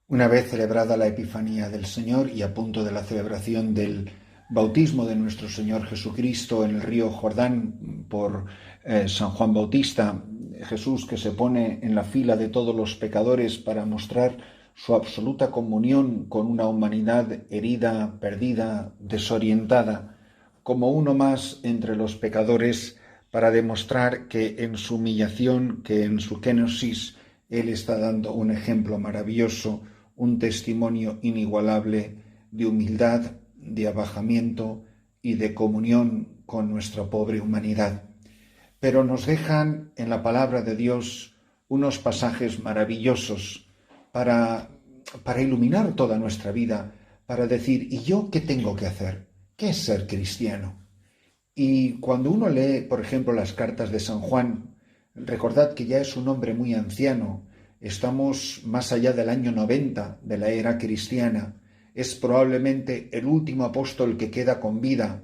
Una vez celebrada la Epifanía del Señor y a punto de la celebración del bautismo de nuestro Señor Jesucristo en el río Jordán por San Juan Bautista, Jesús que se pone en la fila de todos los pecadores para mostrar su absoluta comunión con una humanidad herida, perdida, desorientada, como uno más entre los pecadores, para demostrar que en su humillación, que en su kenosis, Él está dando un ejemplo maravilloso, un testimonio inigualable de humildad, de abajamiento y de comunión con nuestra pobre humanidad. Pero nos dejan en la palabra de Dios unos pasajes maravillosos para iluminar toda nuestra vida, para decir, ¿y yo qué tengo que hacer? ¿Qué es ser cristiano? Y cuando uno lee, por ejemplo, las cartas de San Juan, recordad que ya es un hombre muy anciano, estamos más allá del año 90 de la era cristiana, es probablemente el último apóstol que queda con vida,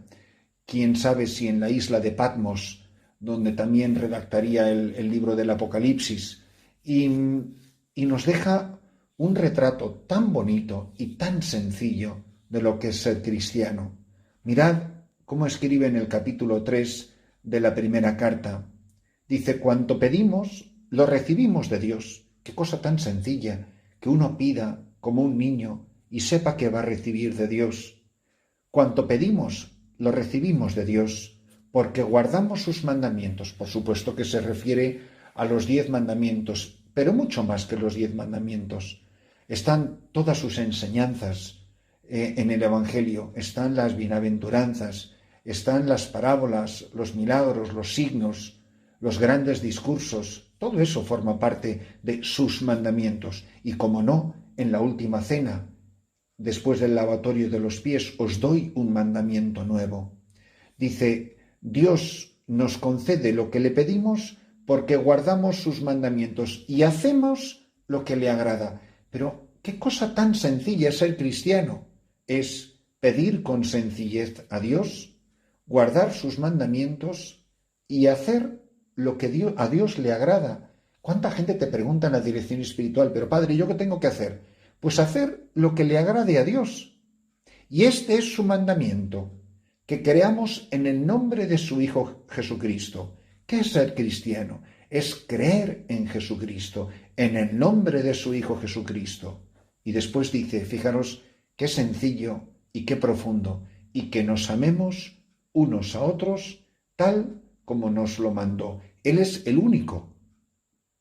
quién sabe si en la isla de Patmos, donde también redactaría el libro del Apocalipsis, y nos deja un retrato tan bonito y tan sencillo de lo que es ser cristiano. Mirad cómo escribe en el capítulo 3 de la primera carta. Dice, cuanto pedimos, lo recibimos de Dios. Qué cosa tan sencilla, que uno pida como un niño y sepa que va a recibir de Dios. Cuanto pedimos, lo recibimos de Dios, porque guardamos sus mandamientos. Por supuesto que se refiere a los 10 mandamientos, pero mucho más que los 10 mandamientos. Están todas sus enseñanzas en el Evangelio, están las bienaventuranzas, están las parábolas, los milagros, los signos, los grandes discursos. Todo eso forma parte de sus mandamientos. Y como no, en la última cena, después del lavatorio de los pies, os doy un mandamiento nuevo. Dice, Dios nos concede lo que le pedimos porque guardamos sus mandamientos y hacemos lo que le agrada. Pero qué cosa tan sencilla es ser cristiano. Es pedir con sencillez a Dios, guardar sus mandamientos y hacer lo que a Dios le agrada. ¿Cuánta gente te pregunta en la dirección espiritual, pero padre, ¿yo qué tengo que hacer? Pues hacer lo que le agrade a Dios. Y este es su mandamiento, que creamos en el nombre de su Hijo Jesucristo. ¿Qué es ser cristiano? Es creer en Jesucristo, en el nombre de su Hijo Jesucristo. Y después dice, fijaros qué sencillo y qué profundo, y que nos amemos unos a otros tal como nos lo mandó. Él es el único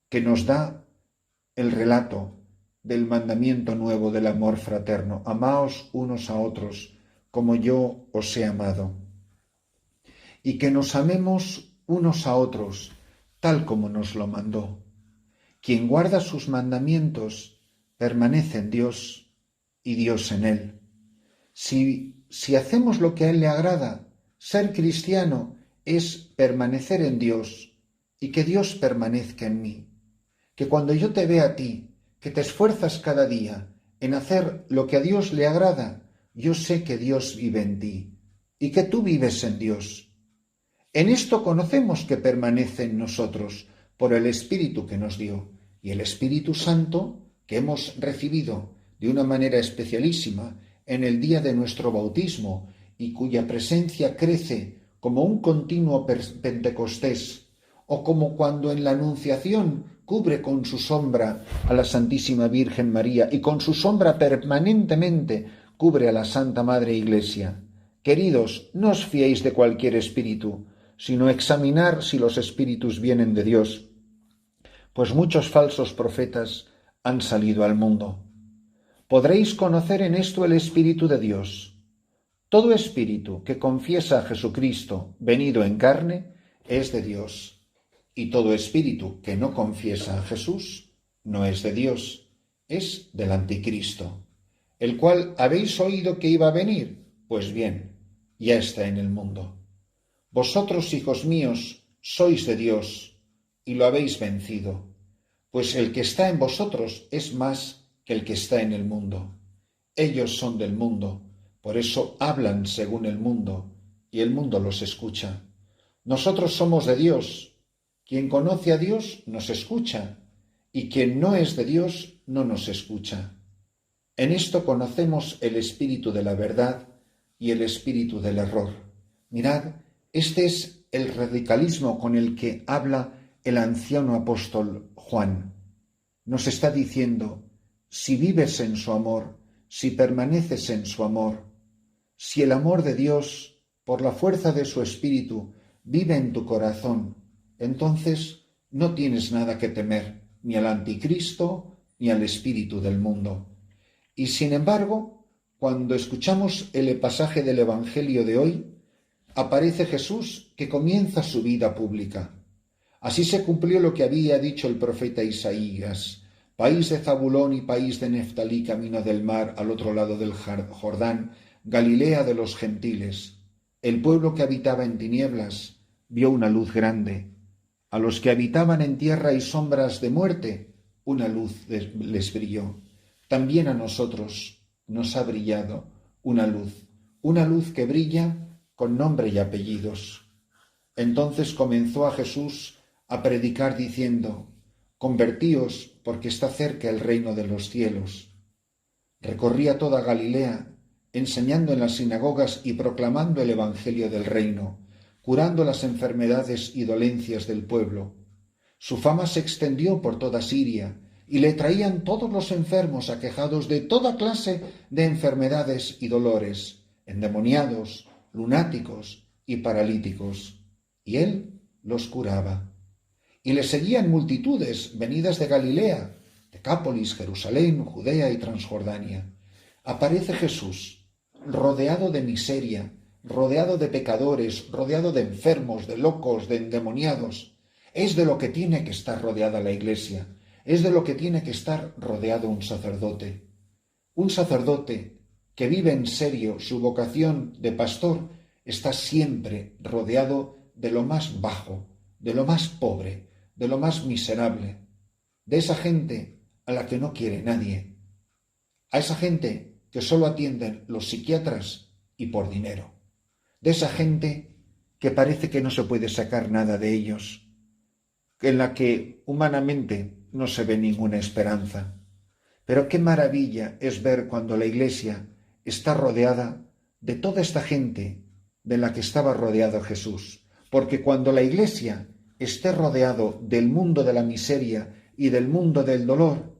que nos da el relato del mandamiento nuevo del amor fraterno. Amaos unos a otros como yo os he amado. Y que nos amemos unos a otros tal como nos lo mandó. Quien guarda sus mandamientos permanece en Dios y Dios en él. Si hacemos lo que a Él le agrada, ser cristiano es permanecer en Dios y que Dios permanezca en mí. Que cuando yo te vea a ti, que te esfuerzas cada día en hacer lo que a Dios le agrada, yo sé que Dios vive en ti y que tú vives en Dios. En esto conocemos que permanece en nosotros por el Espíritu que nos dio, y el Espíritu Santo que hemos recibido de una manera especialísima en el día de nuestro bautismo y cuya presencia crece como un continuo Pentecostés, o como cuando en la Anunciación cubre con su sombra a la Santísima Virgen María y con su sombra permanentemente cubre a la Santa Madre Iglesia. Queridos, no os fiéis de cualquier espíritu, sino examinar si los espíritus vienen de Dios, pues muchos falsos profetas han salido al mundo. Podréis conocer en esto el Espíritu de Dios. Todo espíritu que confiesa a Jesucristo venido en carne es de Dios, y todo espíritu que no confiesa a Jesús no es de Dios, es del anticristo, el cual habéis oído que iba a venir. Pues bien, ya está en el mundo. Vosotros, hijos míos, sois de Dios, y lo habéis vencido, pues el que está en vosotros es más que el que está en el mundo. Ellos son del mundo, por eso hablan según el mundo, y el mundo los escucha. Nosotros somos de Dios. Quien conoce a Dios nos escucha, y quien no es de Dios no nos escucha. En esto conocemos el espíritu de la verdad y el espíritu del error. Mirad, este es el radicalismo con el que habla el anciano apóstol Juan. Nos está diciendo, si vives en su amor, si permaneces en su amor, si el amor de Dios, por la fuerza de su espíritu, vive en tu corazón, entonces no tienes nada que temer, ni al anticristo, ni al espíritu del mundo. Y sin embargo, cuando escuchamos el pasaje del Evangelio de hoy, aparece Jesús que comienza su vida pública. Así se cumplió lo que había dicho el profeta Isaías: país de Zabulón y país de Neftalí, camino del mar, al otro lado del Jordán, Galilea de los gentiles. El pueblo que habitaba en tinieblas vio una luz grande. A los que habitaban en tierra y sombras de muerte, una luz les brilló. También a nosotros nos ha brillado una luz que brilla con nombre y apellidos. Entonces comenzó a Jesús a predicar diciendo: convertíos, porque está cerca el reino de los cielos. Recorría toda Galilea, enseñando en las sinagogas y proclamando el evangelio del reino, curando las enfermedades y dolencias del pueblo. Su fama se extendió por toda Siria, y le traían todos los enfermos aquejados de toda clase de enfermedades y dolores, endemoniados, lunáticos y paralíticos, y él los curaba. Y le seguían multitudes venidas de Galilea, Decápolis, Jerusalén, Judea y Transjordania. Aparece Jesús, rodeado de miseria, rodeado de pecadores, rodeado de enfermos, de locos, de endemoniados. Es de lo que tiene que estar rodeada la Iglesia, es de lo que tiene que estar rodeado un sacerdote. Un sacerdote que vive en serio su vocación de pastor está siempre rodeado de lo más bajo, de lo más pobre, de lo más miserable, de esa gente a la que no quiere nadie, a esa gente que solo atienden los psiquiatras y por dinero, de esa gente que parece que no se puede sacar nada de ellos, en la que humanamente no se ve ninguna esperanza. Pero qué maravilla es ver cuando la Iglesia está rodeada de toda esta gente de la que estaba rodeado Jesús, porque cuando la Iglesia esté rodeado del mundo de la miseria y del mundo del dolor,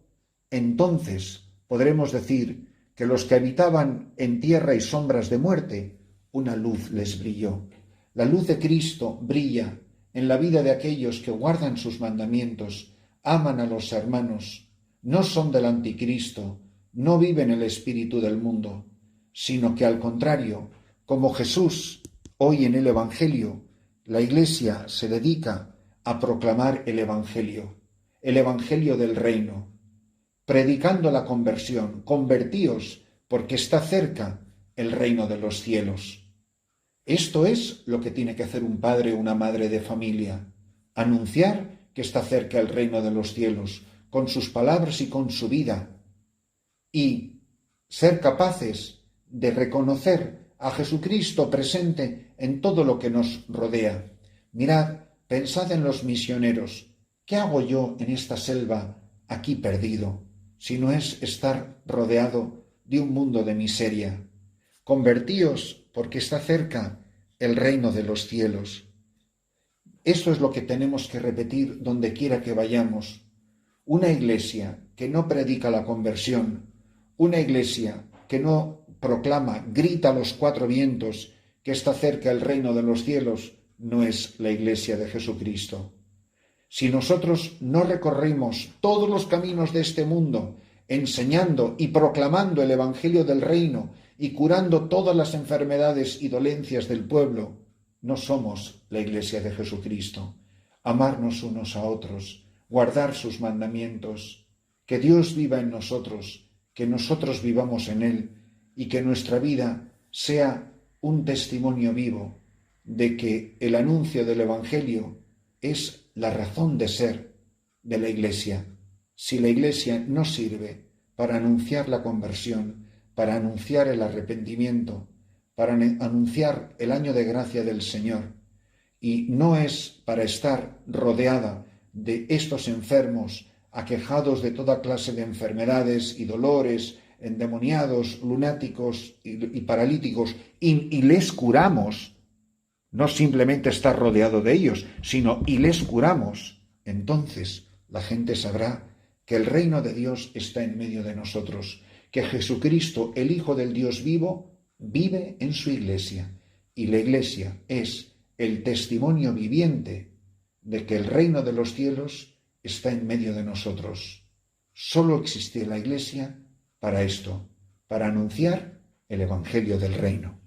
entonces podremos decir que los que habitaban en tierra y sombras de muerte, una luz les brilló. La luz de Cristo brilla en la vida de aquellos que guardan sus mandamientos, aman a los hermanos, no son del anticristo, no viven el espíritu del mundo, sino que al contrario, como Jesús hoy en el Evangelio, la Iglesia se dedica a proclamar el Evangelio del reino, predicando la conversión. Convertíos, porque está cerca el reino de los cielos. Esto es lo que tiene que hacer un padre o una madre de familia, anunciar que está cerca el reino de los cielos, con sus palabras y con su vida, y ser capaces de reconocer a Jesucristo presente en todo lo que nos rodea. Mirad, pensad en los misioneros. ¿Qué hago yo en esta selva aquí perdido, si no es estar rodeado de un mundo de miseria? Convertíos, porque está cerca el reino de los cielos. Esto es lo que tenemos que repetir donde quiera que vayamos. Una iglesia que no predica la conversión, una iglesia que no proclama, grita a los cuatro vientos que está cerca el reino de los cielos, no es la iglesia de Jesucristo. Si nosotros no recorrimos todos los caminos de este mundo, enseñando y proclamando el evangelio del reino y curando todas las enfermedades y dolencias del pueblo, no somos la iglesia de Jesucristo. Amarnos unos a otros, guardar sus mandamientos, que Dios viva en nosotros, que nosotros vivamos en Él y que nuestra vida sea un testimonio vivo de que el anuncio del evangelio es la razón de ser de la Iglesia. Si la Iglesia no sirve para anunciar la conversión, para anunciar el arrepentimiento, para anunciar el año de gracia del Señor, y no es para estar rodeada de estos enfermos, aquejados de toda clase de enfermedades y dolores, endemoniados, lunáticos y paralíticos, y les curamos, no simplemente estar rodeado de ellos, sino y les curamos, entonces la gente sabrá que el reino de Dios está en medio de nosotros, que Jesucristo, el Hijo del Dios vivo, vive en su Iglesia, y la Iglesia es el testimonio viviente de que el reino de los cielos está en medio de nosotros. Solo existe la Iglesia para esto, para anunciar el Evangelio del reino.